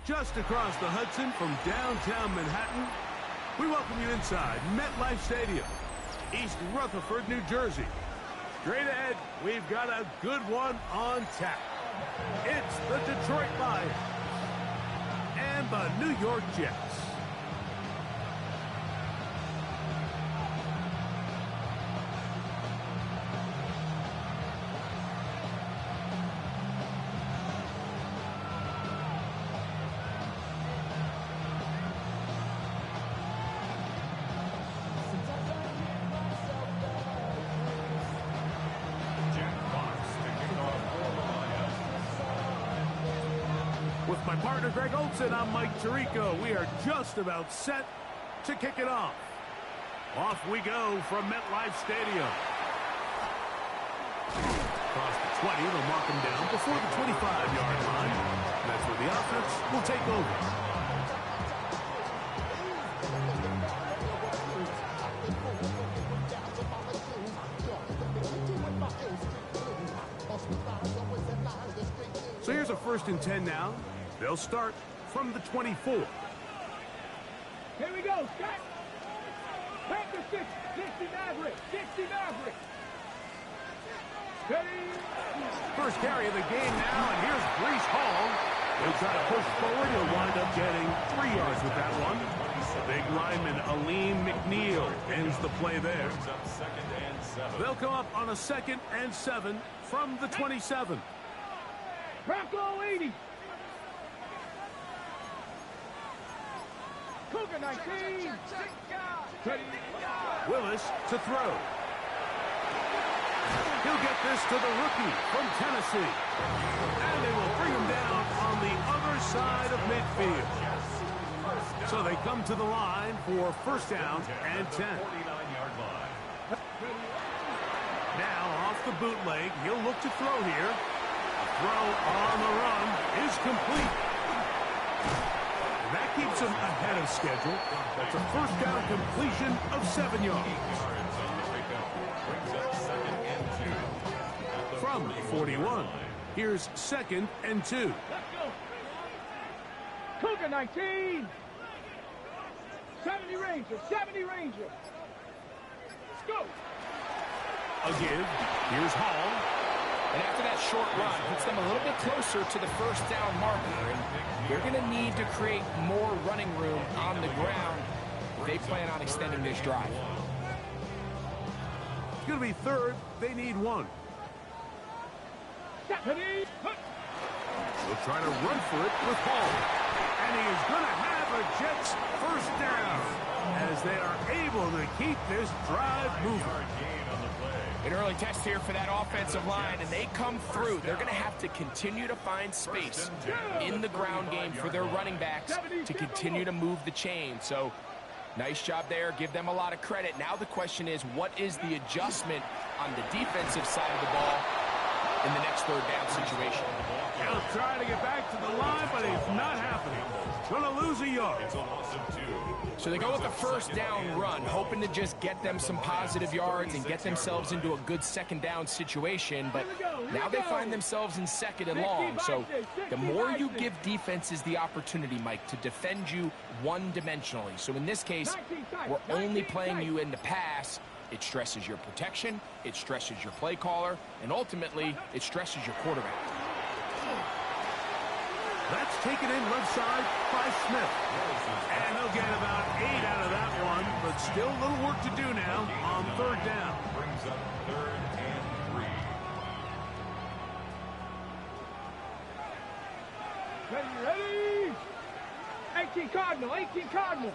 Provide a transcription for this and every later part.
Just across the Hudson from downtown Manhattan, we welcome you inside MetLife Stadium, East Rutherford, New Jersey. Straight ahead, we've got a good one on tap. It's the Detroit Lions and the New York Jets. With my partner, Greg Olson, I'm Mike Tirico. We are just about set to kick it off. Off we go from MetLife Stadium. Across the 20, they'll mark him down before the 25-yard line. That's where the offense will take over. So here's a 1st and 10 now. They'll start from the 24. Here we go, Scott. Back to 60 Maverick. 60 Maverick. Steady. First carry of the game now, and here's Breece Hall. He'll try to push forward. He'll wind up getting 3 yards with that one. Big lineman Aleem McNeil ends the play there. They'll come up on a 2nd and 7 from the 27. Bronco 80. Cougar 19. Willis to throw. He'll get this to the rookie from Tennessee. And they will bring him down on the other side of midfield. So they come to the line for 1st down and 10. Now off the bootleg, he'll look to throw here. Throw on the run is complete. That keeps him ahead of schedule. That's a 1st down completion of 7 yards. From 41, here's 2nd and 2. Let's go. Cougar 19. 70 Ranger. 70 Ranger. Let's go. A give. Here's Hall. And after that short run, puts them a little bit closer to the 1st down marker. And they're going to need to create more running room on the ground if they plan on extending this drive. It's going to be 3rd. They need 1. They'll try to run for it with Hall. And he is going to have a Jets 1st down as they are able to keep this drive moving. An early test here for that offensive line, and they come through. They're going to have to continue to find space in the ground game for their running backs to continue to move the chain. So, nice job there. Give them a lot of credit. Now the question is, what is the adjustment on the defensive side of the ball in the next 3rd down situation? He'll try to get back to the line, but it's not happening. Going to lose a yard. So they go with the 1st down run, hoping to just get them some positive yards and get themselves into a good 2nd down situation. But now they find themselves in 2nd and long. So the more you give defenses the opportunity, Mike, to defend you one-dimensionally. So in this case, we're only playing you in the pass. It stresses your protection, it stresses your play caller, and ultimately, it stresses your quarterback. That's taken in left side by Smith. And they'll get about 8 out of that one, but still a little work to do now on 3rd down. Brings up 3rd and 3. Ready? 18 Cardinal. 18 Cardinal.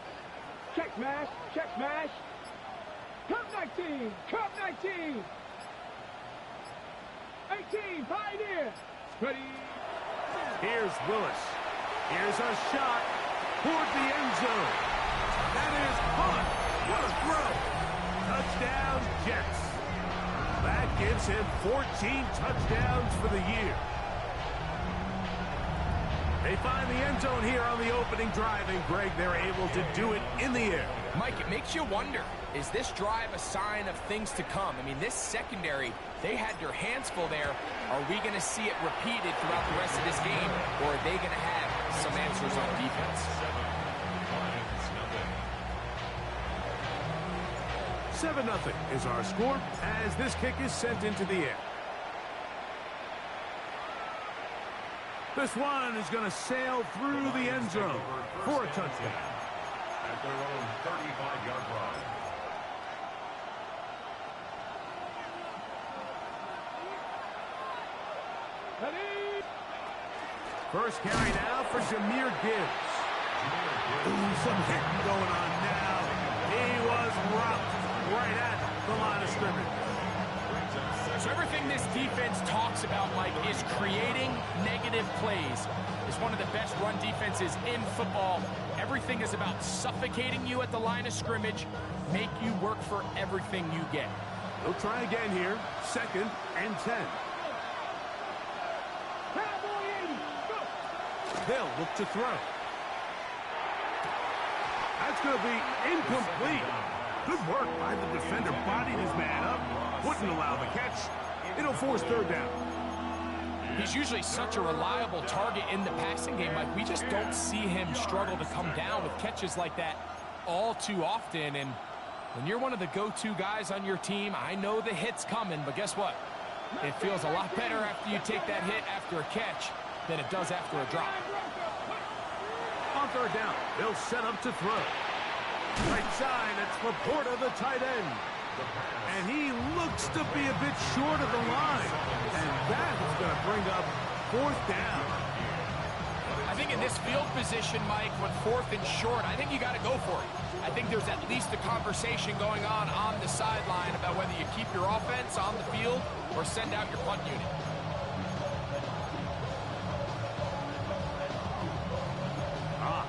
Check smash. Check smash. Cup 19. Cup 19. 18 Pioneer. Ready? Here's Willis. Here's a shot toward the end zone. That is caught. What a throw. Touchdown, Jets. That gives him 14 touchdowns for the year. They find the end zone here on the opening drive, and Greg, they're able to do it in the air. Mike, it makes you wonder, is this drive a sign of things to come? I mean, this secondary, they had their hands full there. Are we going to see it repeated throughout the rest of this game, or are they going to have some answers on defense. 7-0 is our score as this kick is sent into the air. This one is going to sail through the end zone for a touchdown. At their own 35-yard line. First carry now for Jahmyr Gibbs. Ooh, some hitting going on now. He was rocked right at the line of scrimmage. So everything this defense talks about, Mike, is creating negative plays. It's one of the best run defenses in football. Everything is about suffocating you at the line of scrimmage, make you work for everything you get. They'll try again here. 2nd and 10. They'll look to throw. That's going to be incomplete. Good work by the defender, bodied his man up, wouldn't allow the catch. It'll force 3rd down. He's usually such a reliable target in the passing game. Like, we just don't see him struggle to come down with catches like that all too often. And when you're one of the go-to guys on your team, I know the hit's coming, but guess what? It feels a lot better after you take that hit after a catch than it does after a drop. On 3rd down, they'll set up to throw. Right side, it's Laporta, the tight end. And he looks to be a bit short of the line. And that is going to bring up 4th down. I think in this field position, Mike, when 4th and short, I think you got to go for it. I think there's at least a conversation going on the sideline about whether you keep your offense on the field or send out your punt unit.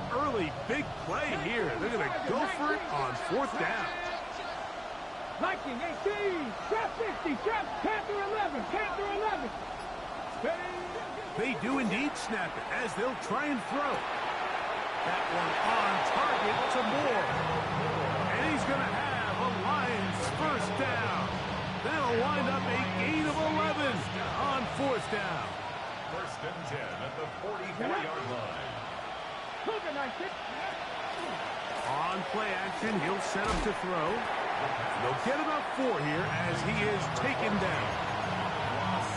Early big play here. They're going to go for it on 4th down. 19, 18, trap 60, trap Panther 11, Panther 11. They do indeed snap it as they'll try and throw. That one on target to Moore. And he's going to have a Lions 1st down. That'll wind up a gain of 11 on 4th down. 1st and 10 at the 44-yard line. On play action, he'll set up to throw. They'll get about 4 here as he is taken down.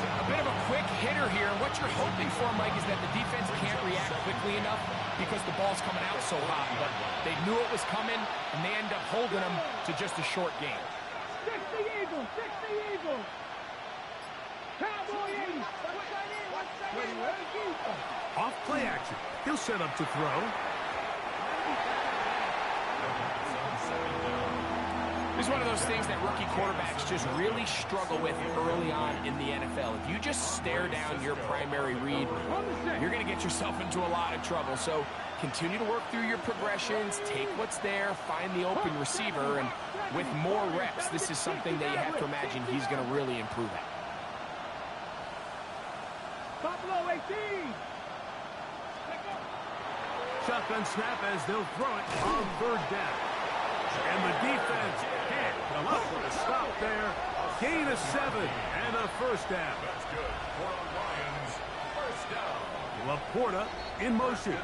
A bit of a quick hitter here. What you're hoping for, Mike, is that the defense can't react quickly enough because the ball's coming out so hot. But they knew it was coming, and they end up holding them to just a short game. 60 Eagles, 60 Eagles. Cowboy 80. Off play action, he'll set up to throw. This is one of those things that rookie quarterbacks just really struggle with early on in the NFL. If you just stare down your primary read, you're going to get yourself into a lot of trouble. So continue to work through your progressions, take what's there, find the open receiver, and with more reps, this is something that you have to imagine he's going to really improve at. Buffalo 18. Shotgun snap as they'll throw it on 3rd down. And the defense can't come up with a stop there. Gain of 7 and a 1st down. That's good for the Lions. 1st down. Laporta in motion.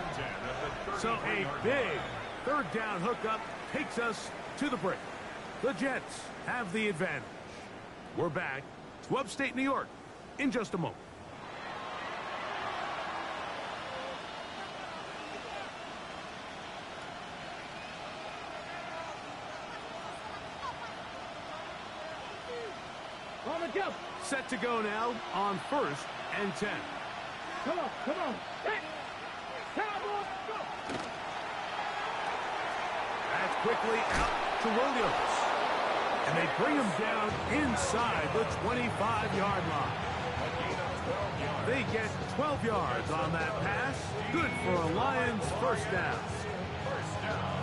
So a big 3rd down hookup takes us to the break. The Jets have the advantage. We're back to upstate New York in just a moment. Set to go now on 1st and 10. Come on, come on. Cowboys, go. That's quickly out to Williams. And they bring him down inside the 25-yard line. They get 12 yards on that pass. Good for a Lions 1st down.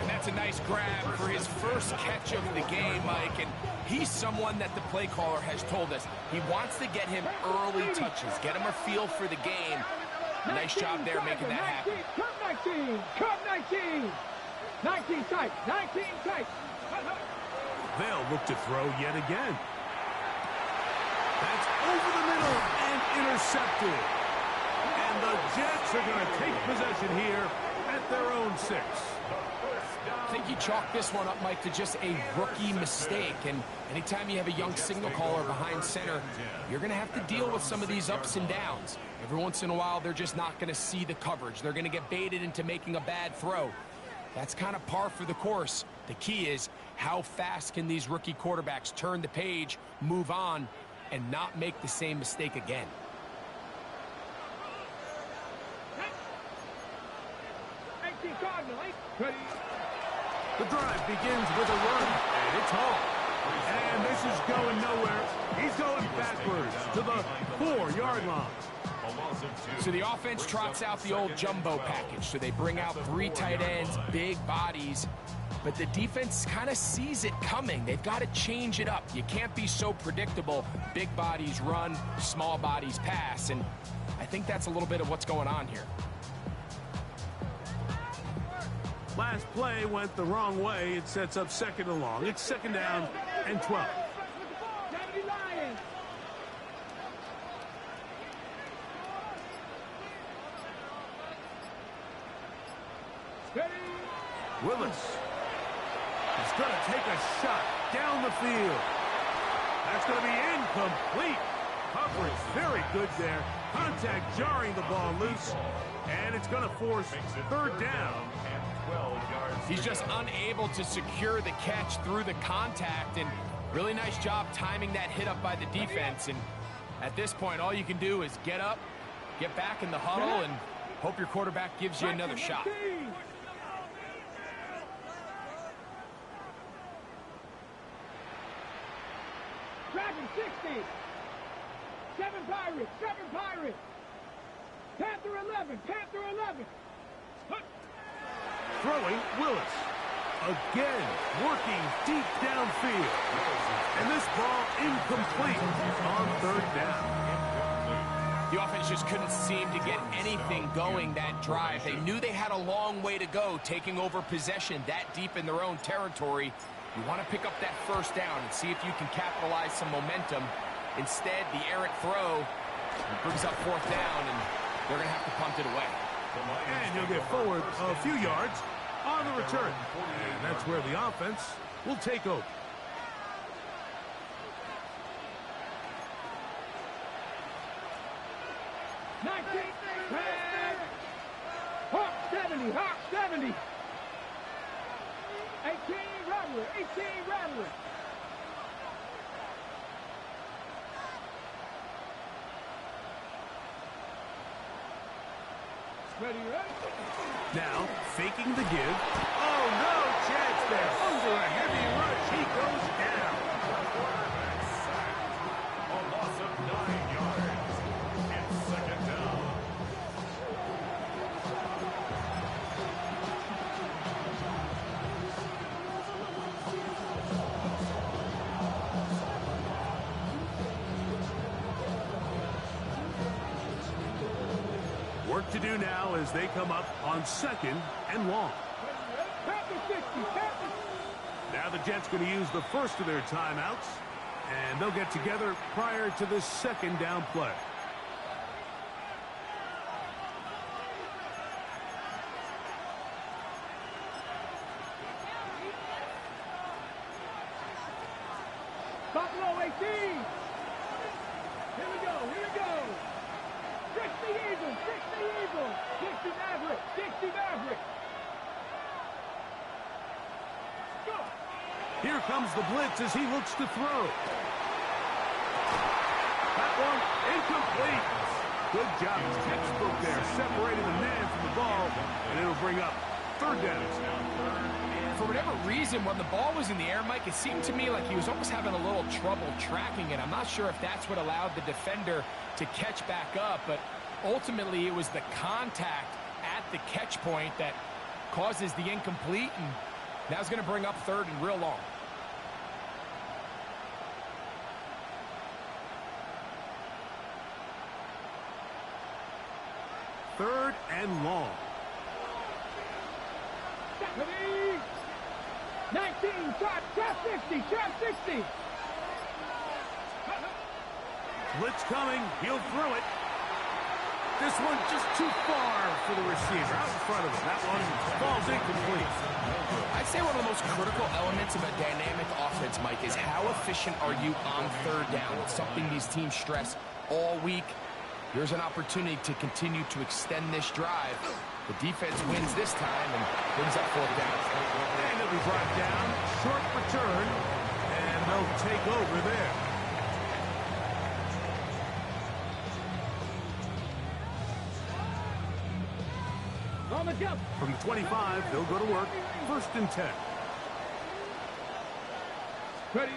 And that's a nice grab for his first catch of the game, Mike. And he's someone that the play caller has told us he wants to get him early touches, get him a feel for the game. Nice job there making that happen. Curve 19, curve 19. 19 tight, 19 tight. They'll look to throw yet again. That's over the middle and intercepted. And And the Jets are going to take possession here at their own 6. I think you chalk this one up, Mike, to just a rookie mistake. And anytime you have a young signal caller behind center, you're going to have to deal with some of these ups and downs. Every once in a while, they're just not going to see the coverage. They're going to get baited into making a bad throw. That's kind of par for the course. The key is how fast can these rookie quarterbacks turn the page, move on, and not make the same mistake again. The drive begins with a run, and it's home. And this is going nowhere. He's going backwards to the 4-yard line. So the offense trots out the old jumbo package. So they bring out 3 tight ends, big bodies. But the defense kind of sees it coming. They've got to change it up. You can't be so predictable. Big bodies run, small bodies pass. And I think that's a little bit of what's going on here. Last play went the wrong way. It sets up 2nd and long. It's 2nd down and 12. Willis is going to take a shot down the field. That's going to be incomplete. Coverage very good there. Contact jarring the ball loose. And it's going to force 3rd down. He's just unable to secure the catch through the contact, and really nice job timing that hit up by the defense. And at this point, all you can do is get up, get back in the huddle, and hope your quarterback gives you another shot. Dragon 60. 7 Pirates. 7 Pirates. Panther 11. Panther 11. Throwing Willis. Again, working deep downfield. And this ball incomplete on 3rd down. The offense just couldn't seem to get anything going that drive. They knew they had a long way to go, taking over possession that deep in their own territory. You want to pick up that 1st down and see if you can capitalize some momentum. Instead, the errant throw brings up 4th down, and they're going to have to punt it away. And he'll get forward a few yards on the return. And that's where the offense will take over. Hawk 70. Hawk 70. 18 Rattler. 18 Rattler. Ready, ready? Now, faking the give. Oh, no chance there. Under a heavy rush, he goes down. Quarterback sacked. A loss of 9 yards. It's 2nd down. Work to do now as they come up on 2nd and long. Now the Jets going to use the first of their timeouts, and they'll get together prior to the 2nd down play. Buffalo 18. Here we go. Here we go. 60 Eagles. 60 Eagles. 60 Maverick. 60 Maverick. Go. Here comes the blitz as he looks to throw. That one incomplete. Good job. Textbook there, separating the man from the ball, and it'll bring up 3rd down. For whatever reason, when the ball was in the air, Mike, it seemed to me like he was almost having a little trouble tracking it. I'm not sure if that's what allowed the defender to catch back up, but ultimately it was the contact at the catch point that causes the incomplete, and that's going to bring up 3rd and real long. Third and long. 19, trap 60, trap 60. Blitz coming, he'll throw it. This one just too far for the receiver. Out in front of him. That one falls incomplete. I'd say one of the most critical elements of a dynamic offense, Mike, is how efficient are you on third down. It's something these teams stress all week. Here's an opportunity to continue to extend this drive. The defense wins this time and brings up fourth down. And it'll be brought down. Short return. And they'll take over there. On the jump. From the 25, they'll go to work. 1st and 10. Ready.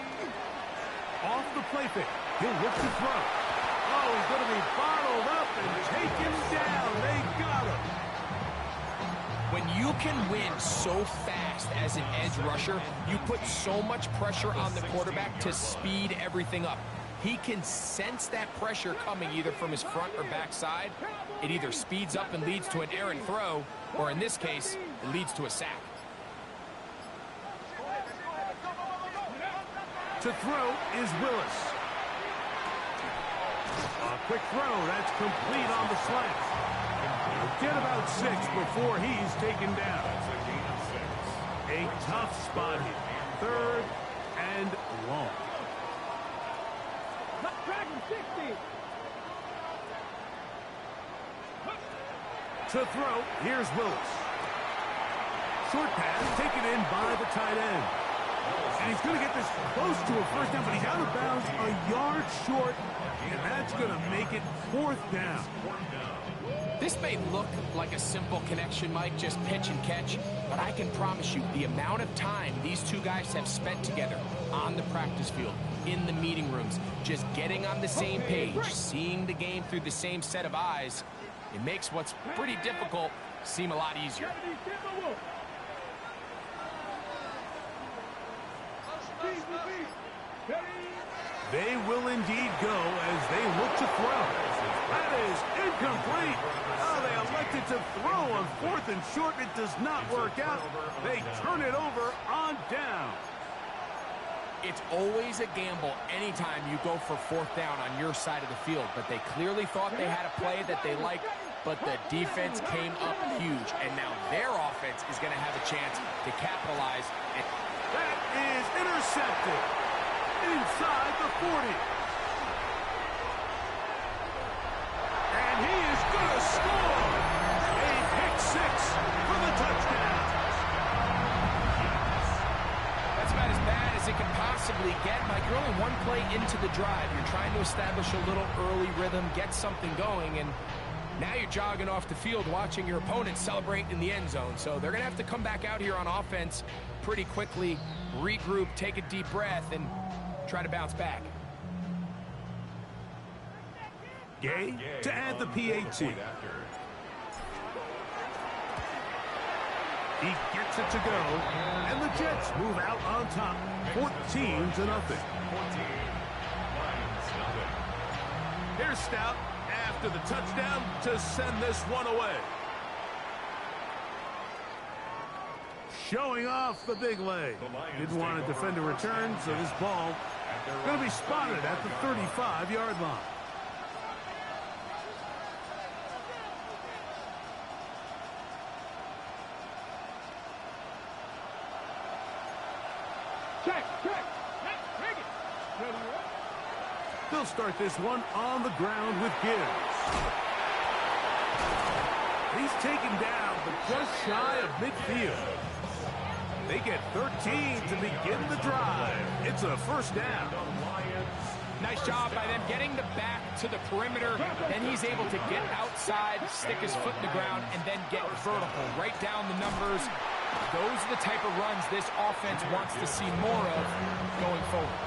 Off the play fake. He'll look to throw. Oh, he's going to be bottled up and taken down. They got him. When you can win so fast as an edge rusher, you put so much pressure on the quarterback to speed everything up. He can sense that pressure coming either from his front or back side. It either speeds up and leads to an errant throw, or in this case, it leads to a sack. To throw is Willis. A quick throw. That's complete on the slant. He'll get about 6 before he's taken down. A tough spot here. 3rd and long. Dragon 60. To throw, here's Willis. Short pass taken in by the tight end. And he's going to get this close to a first down, but he's out of bounds a yard short, and that's going to make it 4th down. This may look like a simple connection, Mike, just pitch and catch, but I can promise you the amount of time these two guys have spent together on the practice field, in the meeting rooms, just getting on the same page, seeing the game through the same set of eyes, it makes what's pretty difficult seem a lot easier. They will indeed go as they look to throw. That is incomplete. Oh, they elected to throw on 4th and short. It does not work out. They turn it over on down. It's always a gamble anytime you go for 4th down on your side of the field, but they clearly thought they had a play that they liked, but the defense came up huge, and now their offense is going to have a chance to capitalize. That is intercepted inside the 40. And he is going to score. A pick 6 for the touchdown. That's about as bad as it can possibly get, Mike. You're only one play into the drive. You're trying to establish a little early rhythm, get something going, and now you're jogging off the field watching your opponent celebrate in the end zone. So they're going to have to come back out here on offense pretty quickly, regroup, take a deep breath, and try to bounce back. Gay to add the PAT. He gets it to go, and the Jets move out on top, 14-0. Here's Stout after the touchdown to send this one away. Showing off the big leg. Didn't want to defend a return, so this ball going to be spotted at the 35-yard line. Check. Take it. Ready, They'll start this one on the ground with Gibbs. He's taken down, but just shy of midfield. They get 13 to begin the drive. It's a first down. Nice job by them getting the back to the perimeter. Then he's able to get outside, stick his foot in the ground, and then get vertical. Right down the numbers. Those are the type of runs this offense wants to see more of going forward.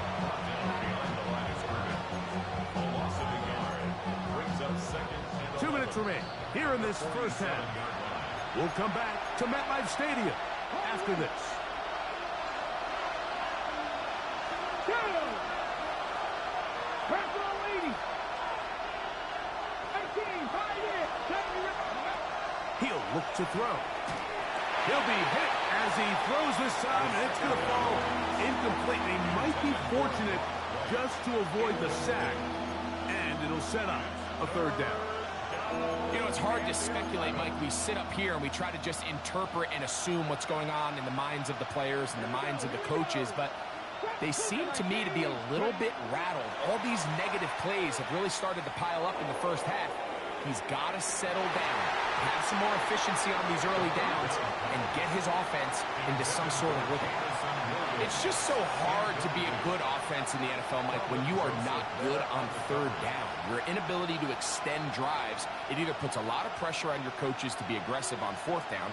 2 minutes remain here in this first half. We'll come back to MetLife Stadium after this. He'll look to throw. He'll be hit as he throws this time, and it's going to fall incomplete. He might be fortunate just to avoid the sack, and it'll set up a third down. You know, it's hard to speculate, Mike. We sit up here and we try to just interpret and assume what's going on in the minds of the players and the minds of the coaches, but they seem to me to be a little bit rattled. All these negative plays have really started to pile up in the first half. He's got to settle down, have some more efficiency on these early downs, and get his offense into some sort of rhythm. It's just so hard to be a good offense in the NFL, Mike, when you are not good on third down. Your inability to extend drives, it either puts a lot of pressure on your coaches to be aggressive on fourth down,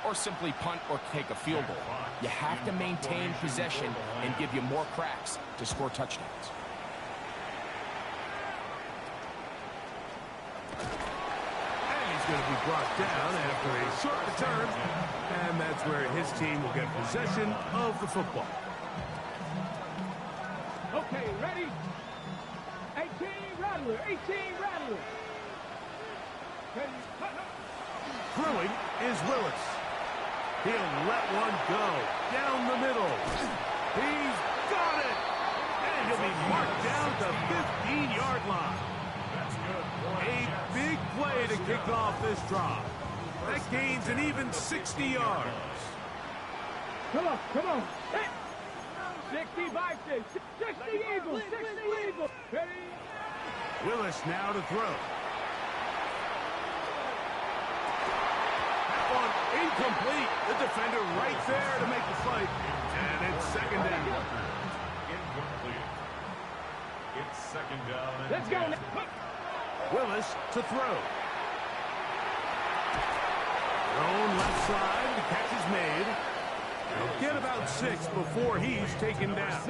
or simply punt or take a field goal. You have to maintain possession and give you more cracks to score touchdowns. Going to be brought down after a short return, and that's where his team will get possession of the football. Okay, ready? 18 Rattler, 18 Rattler. Ready? Throwing is Willis. He'll let one go down the middle. He's got it, and he'll be marked down to the 15-yard line. A big play to kick off this drive. That gains an even 60 yards. Come on, come on. 65, 60 Eagles, 60 Eagles. Ready? Willis now to throw. That one incomplete. The defender right there to make the fight. And it's second down. Incomplete. It's second down. Let's go. Willis to throw. Thrown left side. The catch is made. He'll get about 6 before he's taken down.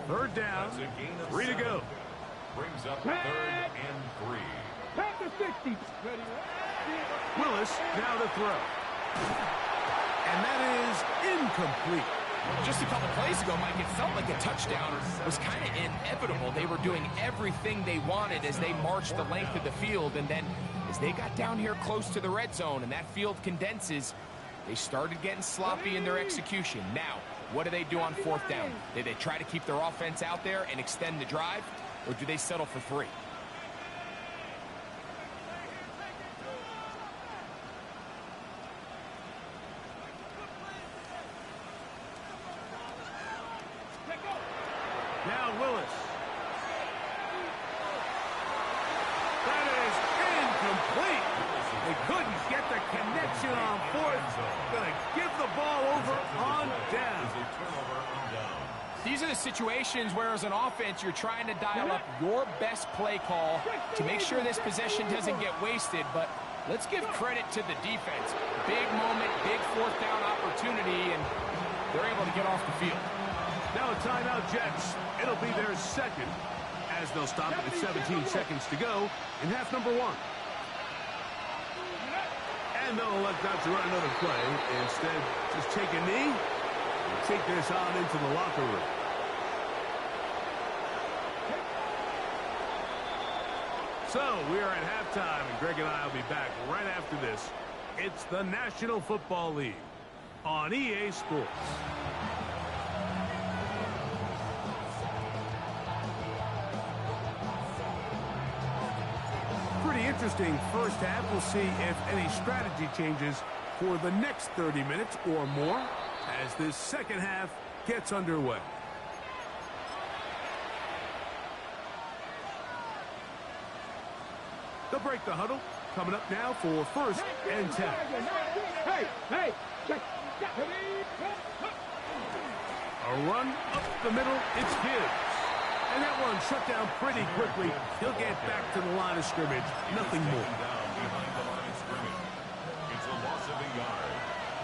Third down. 3 to go. Brings up 3rd and 3. Back to 60. Willis now to throw. And that is incomplete. Just a couple plays ago, Mike, it felt like a touchdown was kind of inevitable. They were doing everything they wanted as they marched the length of the field, and then as they got down here close to the red zone and that field condenses, they started getting sloppy in their execution. Now, what do they do on fourth down? Do they try to keep their offense out there and extend the drive, or do they settle for 3? Now Willis. That is incomplete. They couldn't get the connection on fourth. Gonna give the ball over on down. These are the situations where as an offense you're trying to dial up your best play call to make sure this possession doesn't get wasted, but let's give credit to the defense. Big moment, big fourth down opportunity, and they're able to get off the field. Now a timeout, Jets. It'll be their second, as they'll stop it with 17 seconds to go in half number 1. And they'll elect not to run another play. Instead, just take a knee and take this on into the locker room. So we are at halftime, and Greg and I will be back right after this. It's the National Football League on EA Sports. Pretty interesting first half. We'll see if any strategy changes for the next 30 minutes or more as this second half gets underway. They'll break the huddle. Coming up now for 1st and 10. Hey, hey, check. A run up the middle. It's Gibbs. And that one shut down pretty quickly. He'll get back to the line of scrimmage. Nothing more. Down behind the line of scrimmage. It's a loss of a yard.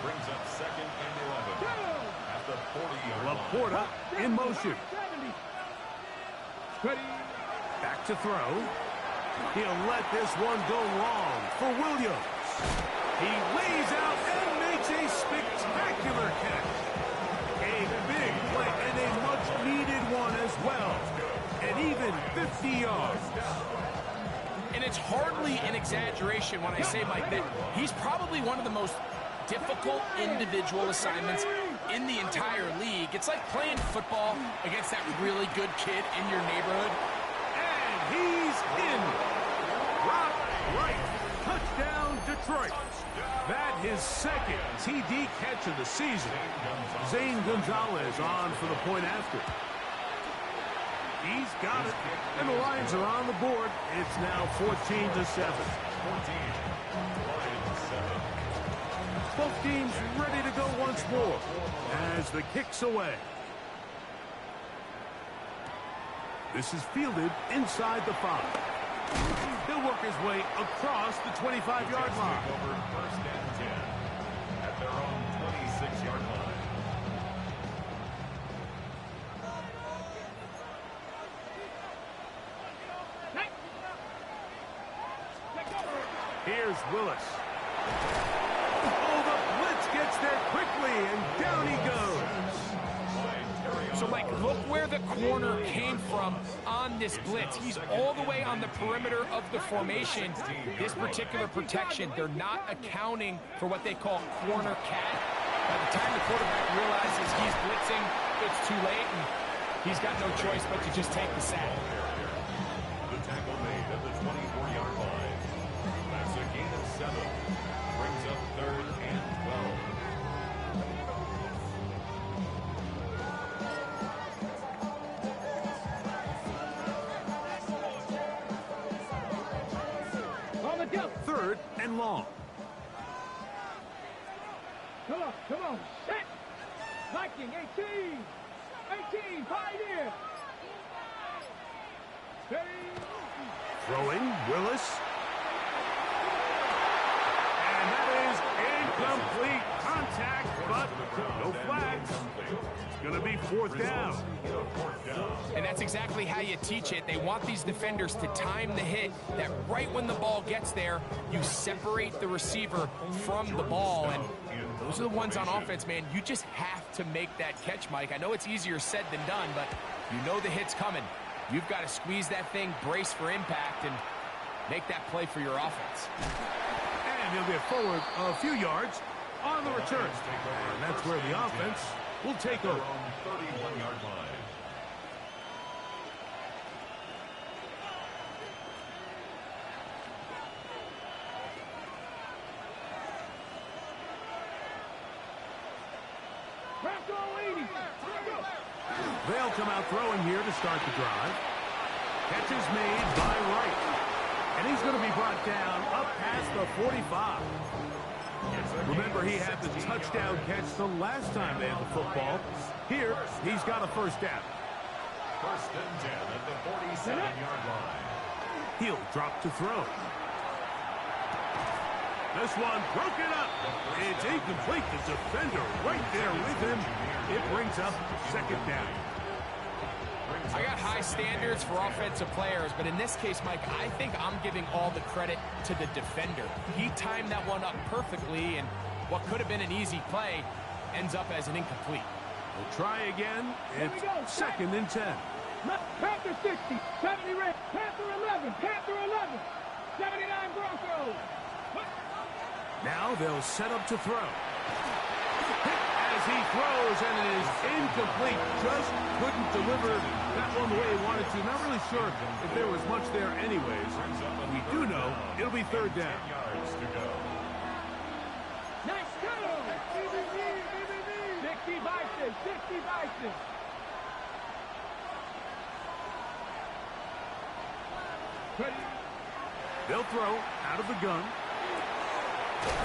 Brings up 2nd and 11. At the 40-yard line. Laporta in motion. Ready. Back to throw. He'll let this one go long for Williams. He lays out and makes a spectacular catch. A big play and a much-needed one as well. And even 50 yards. And it's hardly an exaggeration when I say, Mike, that he's probably one of the most difficult individual assignments in the entire league. It's like playing football against that really good kid in your neighborhood. And he's in. Brock right. Touchdown, Detroit. That his second TD catch of the season. Zane Gonzalez on for the point after. He's got it, and the Lions are on the board. It's now 14-7. Both teams ready to go once more as the kick's away. This is fielded inside the 5. He'll work his way across the 25-yard line. Over first and 10 at their own 26-yard line. Here's Willis. Oh, the blitz gets there quickly, and down he goes. So, Mike, look where the corner came from on this blitz. He's all the way on the perimeter of the formation. This particular protection, they're not accounting for what they call corner cat. By the time the quarterback realizes he's blitzing, it's too late, and he's got no choice but to just take the sack. The tackle made at the 24-yard line. That's a gain of 7. Brings up 3rd and 12. On the jump. 3rd and long. Come on, set. Viking, 18. 18, Pioneer. Throwing, Willis. And that is incomplete contact, but no flags. It's going to be 4th down. And that's exactly how you teach it. They want these defenders to time the hit, that right when the ball gets there, you separate the receiver from the ball. And those are the ones on offense, man. You just have to make that catch, Mike. I know it's easier said than done, but you know the hit's coming. You've got to squeeze that thing, brace for impact, and make that play for your offense. And he'll get forward a few yards on the return. And that's where the offense will take over. 31-yard line. They'll come out throwing here to start the drive. Catch is made by Wright. And he's going to be brought down up past the 45. Remember, he had the touchdown catch the last time they had the football. Here, he's got a first down. 1st and 10 at the 47-yard line. He'll drop to throw. This one broken up. It's incomplete. The defender right there with him. It brings up 2nd down. I got high standards for offensive players, but in this case, Mike, I think I'm giving all the credit to the defender. He timed that one up perfectly, and what could have been an easy play ends up as an incomplete. We'll try again. It's 2nd and 10. Panther 60, 70 Red, Panther 11, Panther 11, 79 Broncos. Now they'll set up to throw. As he throws, and it is incomplete. Just couldn't deliver that one the way he wanted to. Not really sure if there was much there anyways. We do know it'll be 3rd down. Yards to go. Nice go! 60 Bison, 60 Bison. They'll throw out of the gun.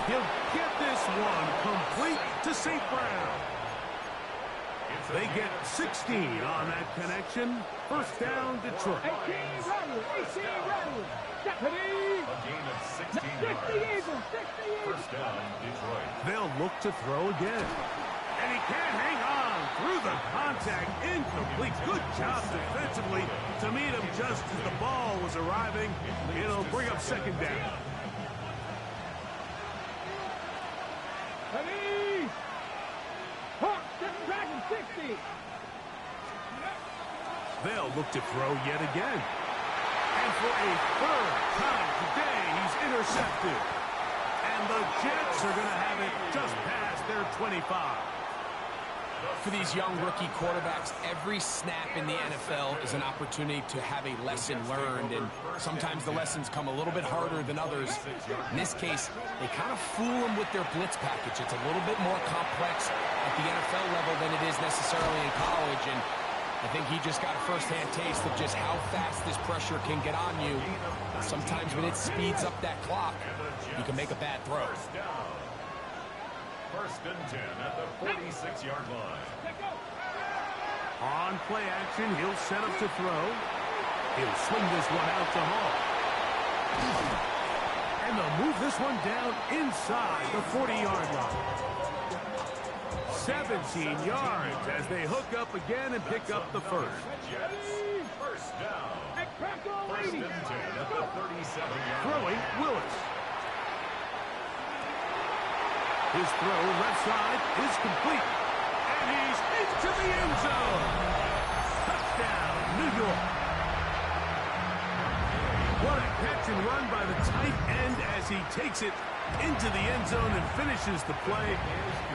He'll get this one complete to St. Brown. They get 16 on that connection. 1st down, Detroit. 18 Rattler. Stephanie. A gain of 16 60 yards. Eagles, 60 Eagles. 1st down, Detroit. They'll look to throw again. And he can't hang on through the contact. Incomplete. Good job defensively to meet him just as the ball was arriving. It'll bring up 2nd down. Ready. Hawks, Dragon 60. They'll look to throw yet again. And for a 3rd time today, he's intercepted. And the Jets are going to have it just past their 25. For these young rookie quarterbacks, every snap in the NFL is an opportunity to have a lesson learned, and sometimes the lessons come a little bit harder than others. In this case, they kind of fool them with their blitz package. It's a little bit more complex at the NFL level than it is necessarily in college, and I think he just got a first-hand taste of just how fast this pressure can get on you. Sometimes when it speeds up that clock, you can make a bad throw. First and 10 at the 46-yard line. On play action, he'll set up to throw. He'll swing this one out to Hall. And they'll move this one down inside the 40-yard line. 17 yards as they hook up again and pick up the first. First down. First and 10 at the 37-yard line. Throwing, Willis. His throw left side is complete. And he's into the end zone. Touchdown, New York. What a catch and run by the tight end as he takes it into the end zone and finishes the play.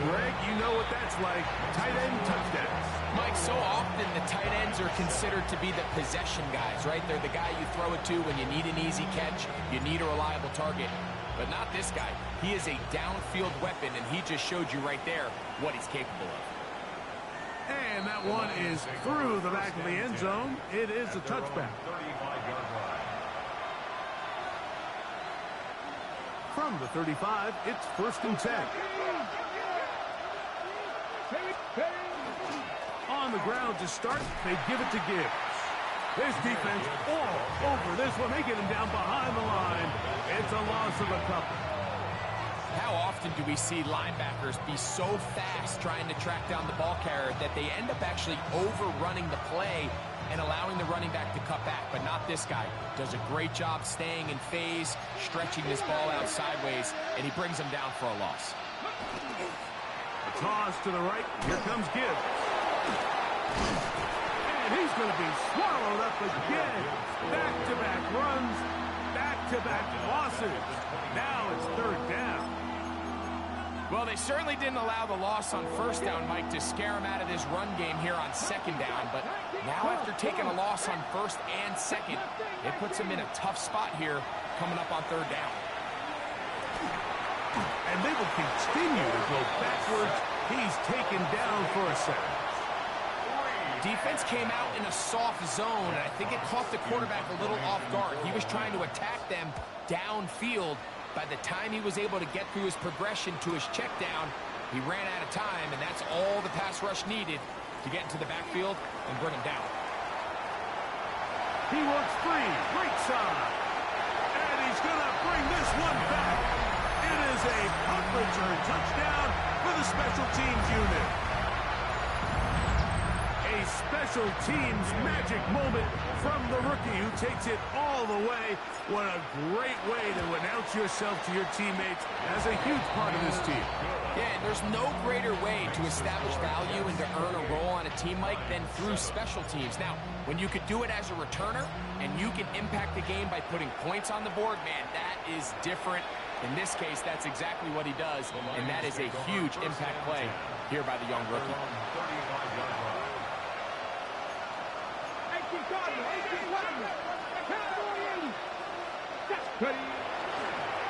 Greg, you know what that's like. Tight end touchdowns. Mike, so often the tight ends are considered to be the possession guys, right? They're the guy you throw it to when you need an easy catch, you need a reliable target. But not this guy. He is a downfield weapon, and he just showed you right there what he's capable of. And that one is through the back of the end zone. It is a touchback. 35-yard line. From the 35, it's first and 10. On the ground to start, they give it to Gibbs. This defense all over this one. They get him down behind the line. It's a loss of a couple. How often do we see linebackers be so fast trying to track down the ball carrier that they end up actually overrunning the play and allowing the running back to cut back? But not this guy. Does a great job staying in phase, stretching this ball out sideways, and he brings him down for a loss. A toss to the right. Here comes Gibbs. And he's going to be swallowed up again. Back-to-back runs, back-to-back losses. Now it's third down. Well, they certainly didn't allow the loss on first down, Mike, to scare him out of this run game here on second down. But now after taking a loss on first and second, it puts him in a tough spot here coming up on third down. And they will continue to go backwards. He's taken down for a second. Defense came out in a soft zone, and I think it caught the quarterback a little off guard. He was trying to attack them downfield. By the time he was able to get through his progression to his check down, he ran out of time, and that's all the pass rush needed to get into the backfield and bring him down. He works free, right side. And he's going to bring this one back. It is a punt return touchdown for the special teams unit. A special teams magic moment from the rookie who takes it all the way. What a great way to announce yourself to your teammates as a huge part of this team. Yeah, and there's no greater way to establish value and to earn a role on a team, Mike, than through special teams. Now, when you could do it as a returner and you can impact the game by putting points on the board, man, that is different. In this case, that's exactly what he does, and that is a huge impact play here by the young rookie.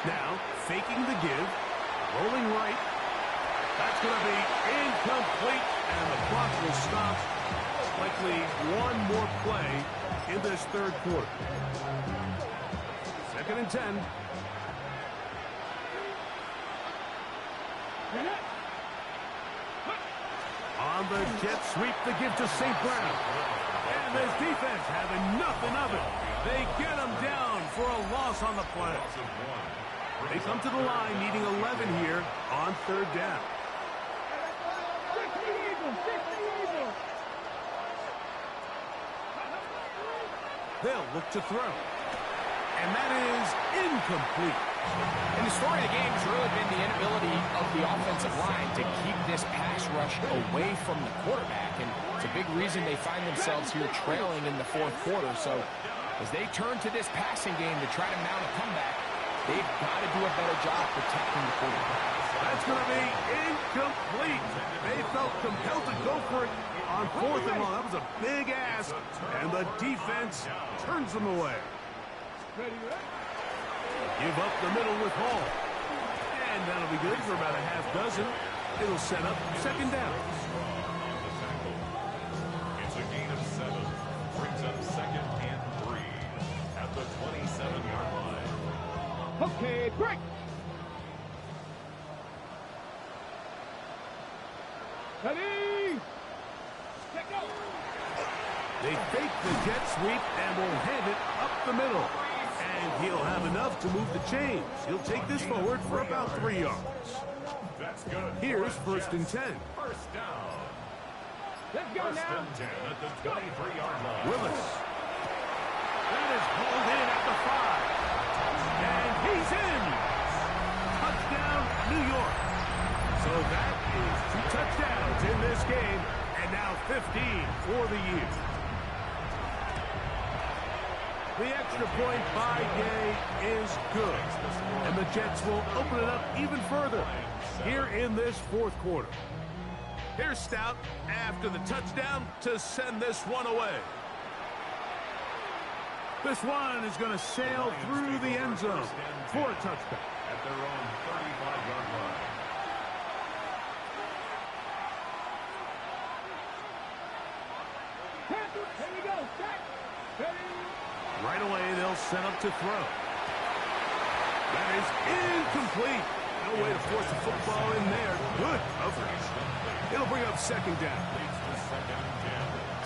Now, faking the give, rolling right. That's going to be incomplete, and the clock will stop. Likely one more play in this third quarter. Second and 10. On the jet sweep, the give to St. Brown. And this defense having nothing of it. They get him down for a loss on the play. They come to the line needing 11 here on third down. They'll look to throw. And that is incomplete. And the story of the game has really been the inability of the offensive line to keep this pass rush away from the quarterback. And it's a big reason they find themselves here trailing in the fourth quarter. So as they turn to this passing game to try to mount a comeback, they've got to do a better job protecting the quarterback. That's It's going to be incomplete. They felt compelled to go for it on 4th and long. That was a big ask, and the defense turns them away. Give up the middle with Hall. And that'll be good for about a half dozen. It'll set up 2nd down. It's a gain of 7. Brings up 2nd and 3 at the 27-yard line. Okay, break. Ready? Check go. They fake the jet sweep and will hand it up the middle. And he'll have enough to move the chains. He'll take this forward for about 3 yards. That's good. Here's 1st and 10. First down. Let's go First now. and 10 at the 23-yard line. Willis. That is pulled in at the 5. And he's in. Touchdown, New York. So that is 2 touchdowns in this game. And now 15 for the year. The extra point by Gay is good. And the Jets will open it up even further here in this 4th quarter. Here's Stout after the touchdown to send this one away. This one is going to sail through the end zone for a touchdown. At their own 35-yard line. Here we go. Set. Ready? Right away, they'll set up to throw. That is incomplete. No way to force the football in there. Good coverage. It'll bring up 2nd down.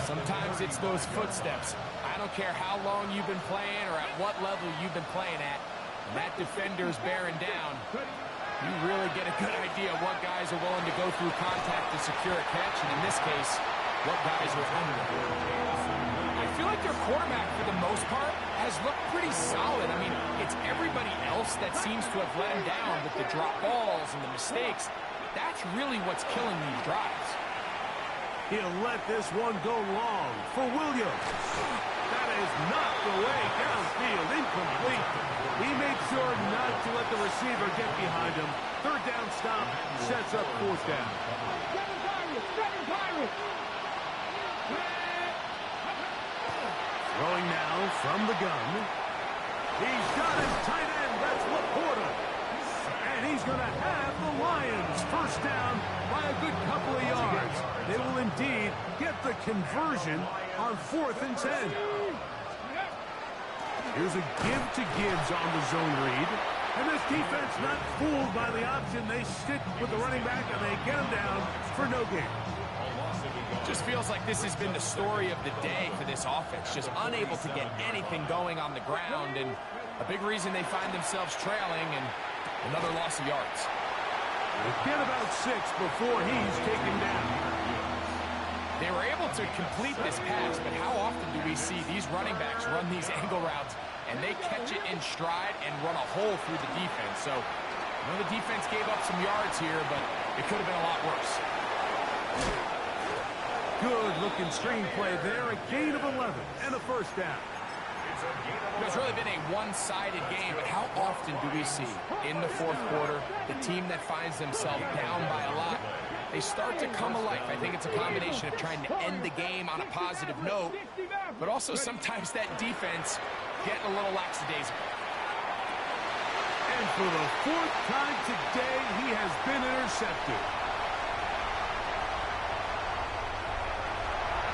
Sometimes it's those footsteps. I don't care how long you've been playing or at what level you've been playing at. When that defender's bearing down, you really get a good idea of what guys are willing to go through contact to secure a catch, and in this case, what guys are hungry. I feel like their quarterback, for the most part, has looked pretty solid. I mean, it's everybody else that seems to have let him down with the drop balls and the mistakes. That's really what's killing these drives. He'll let this one go long for Williams. That is knocked away downfield, incomplete. He made sure not to let the receiver get behind him. 3rd down stop sets up 4th down. Seven Pirates. Throwing now from the gun. He's got his tight end. That's Laporta. And he's going to have the Lions 1st down by a good couple of yards. They will indeed get the conversion on 4th and 10. Here's a give to Gibbs on the zone read. And this defense not fooled by the option. They stick with the running back and they get him down for no gain. Just feels like this has been the story of the day for this offense. Just unable to get anything going on the ground, and a big reason they find themselves trailing, and another loss of yards. They get about 6 before he's taken down. They were able to complete this pass, but how often do we see these running backs run these angle routes, and they catch it in stride and run a hole through the defense? So, I know the defense gave up some yards here, but it could have been a lot worse. Good-looking screenplay there. A gain of 11 and a 1st down. It's really been a one-sided game, but how often do we see in the 4th quarter the team that finds themselves down by a lot, they start to come alive? I think it's a combination of trying to end the game on a positive note, but also sometimes that defense getting a little lackadaisical. And for the 4th time today, he has been intercepted.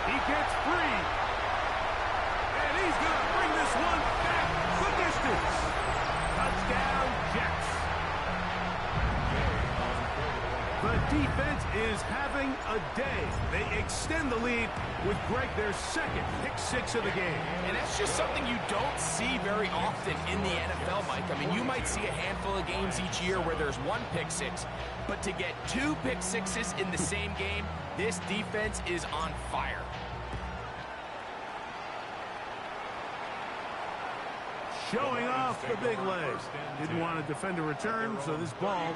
He gets free. And he's going to bring this one back the distance. Touchdown, Jets. The defense is having a day. They extend the lead with Greg, their 2nd pick-6 of the game. And that's just something you don't see very often in the NFL, Mike. I mean, you might see a handful of games each year where there's 1 pick-6, but to get 2 pick-6s in the same game, this defense is on fire. Showing off the big legs. Didn't want to defend a return, so this ball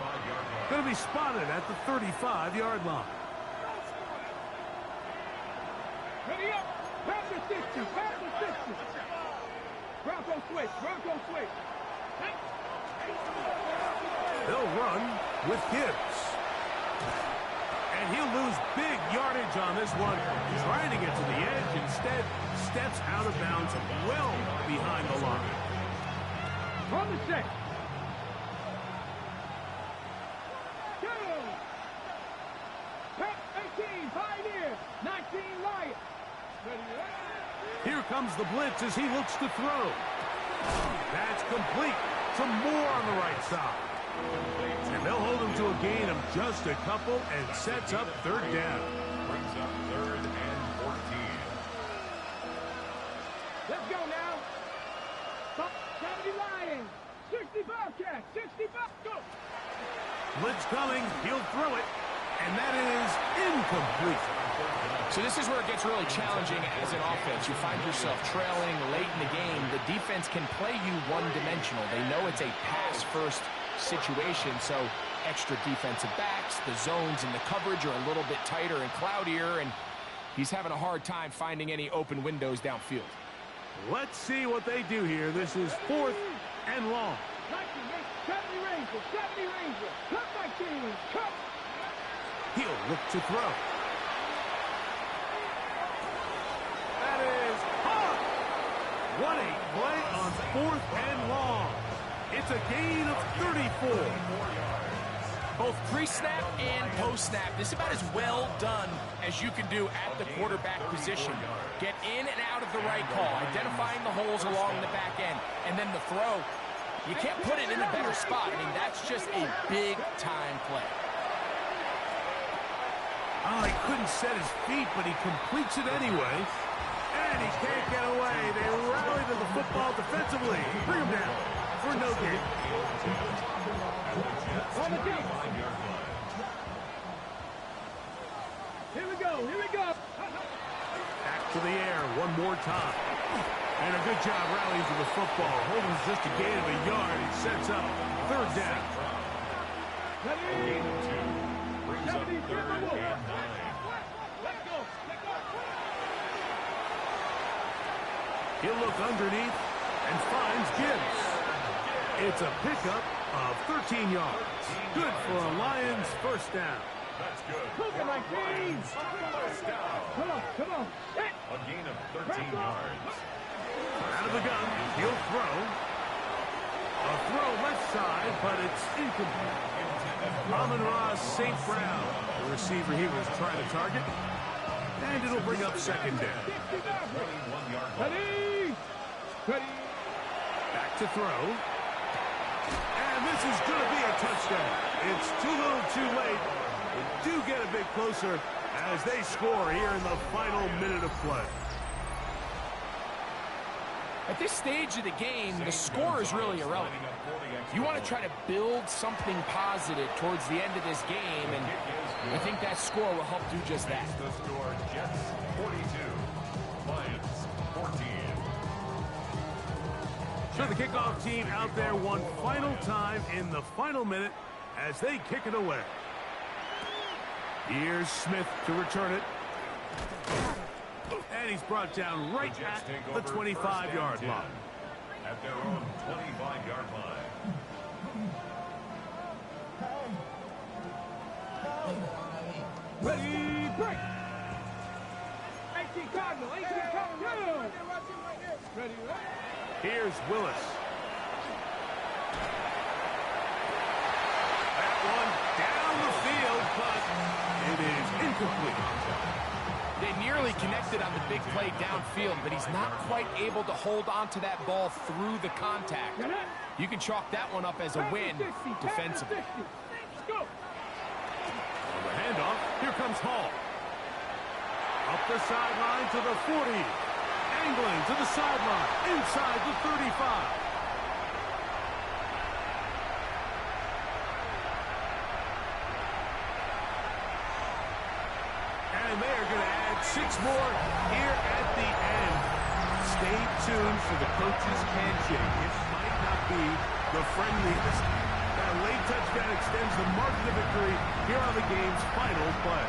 going to be spotted at the 35-yard line. Ready up. Pass the 60. Pass the 60. Bronco switch. Bronco switch. They'll run with Gibbs. And he'll lose big yardage on this one. Trying to get to the edge. Instead, steps out of bounds well behind the line. From the 6. Go! Pep 18, Pioneer. 19, Lion. Here comes the blitz as he looks to throw. That's complete. Some more on the right side. And they'll hold him to a gain of just a couple and sets up third down. Brings up 3rd and 14. Let's go now. 70 Lions. 60 Bobcats. 60 Bobcats. Blitz coming. He'll throw it. And that is incomplete. So this is where it gets really challenging as an offense. You find yourself trailing late in the game. The defense can play you one-dimensional. They know it's a pass-first situation, so extra defensive backs, the zones and the coverage are a little bit tighter and cloudier, and he's having a hard time finding any open windows downfield. Let's see what they do here. This is 4th and long. 70 Rangers. 70 Rangers. Cut my team. Cut. He'll look to throw. That is hard. What a play on 4th and long. It's a gain of 34. Both pre-snap and post-snap, this is about as well done as you can do at the quarterback position. Get in and out of the right call, identifying the holes along the back end, and then the throw. You can't put it in a better spot. I mean, that's just a big-time play. Oh, he couldn't set his feet, but he completes it anyway. And he can't get away. They rally to the football defensively. Bring him down for no gain. On the deep. Here we go. Here we go. Back to the air one more time. And a good job rallying to the football. Holding just a gain of a yard. He sets up third down. Ready? Brings up 3rd and 9. Let's go. Let's go. He'll look underneath and finds Gibbs. It's a pickup of 13 yards. Good for a Lions first down. That's good. Look at my team. First down. Come on. Come on. Hit. A gain of 13 yards. Out of the gun, he'll throw. A throw left side, but it's incomplete. Amon-Ra St. Brown, the receiver he was trying to target. And it'll bring up second down. 21-yard line. Ready. Ready. Back to throw. And this is going to be a touchdown. It's too little too late. They do get a bit closer as they score here in the final minute of play. At this stage of the game, the score is really irrelevant. You want to try to build something positive towards the end of this game, and I think that score will help do just that. The score, Jets 42, Lions 14. So the kickoff team out there one final time in the final minute as they kick it away. Here's Smith to return it. And he's brought down right at the 25-yard line. At their own 25-yard line. Ready, break. 18 Cardinal, 18 Cardinal. Ready, ready. Here's Willis. That one down the field, but it is incomplete. They nearly connected on the big play downfield, but he's not quite able to hold on to that ball through the contact. You can chalk that one up as a win defensively. Let's go. On the handoff, here comes Hall. Up the sideline to the 40. Angling to the sideline, inside the 35. And they are going to add 6 more here at the end. Stay tuned for the coach's handshake. It might not be the friendliest. That late touchdown extends the margin of victory here on the game's final play.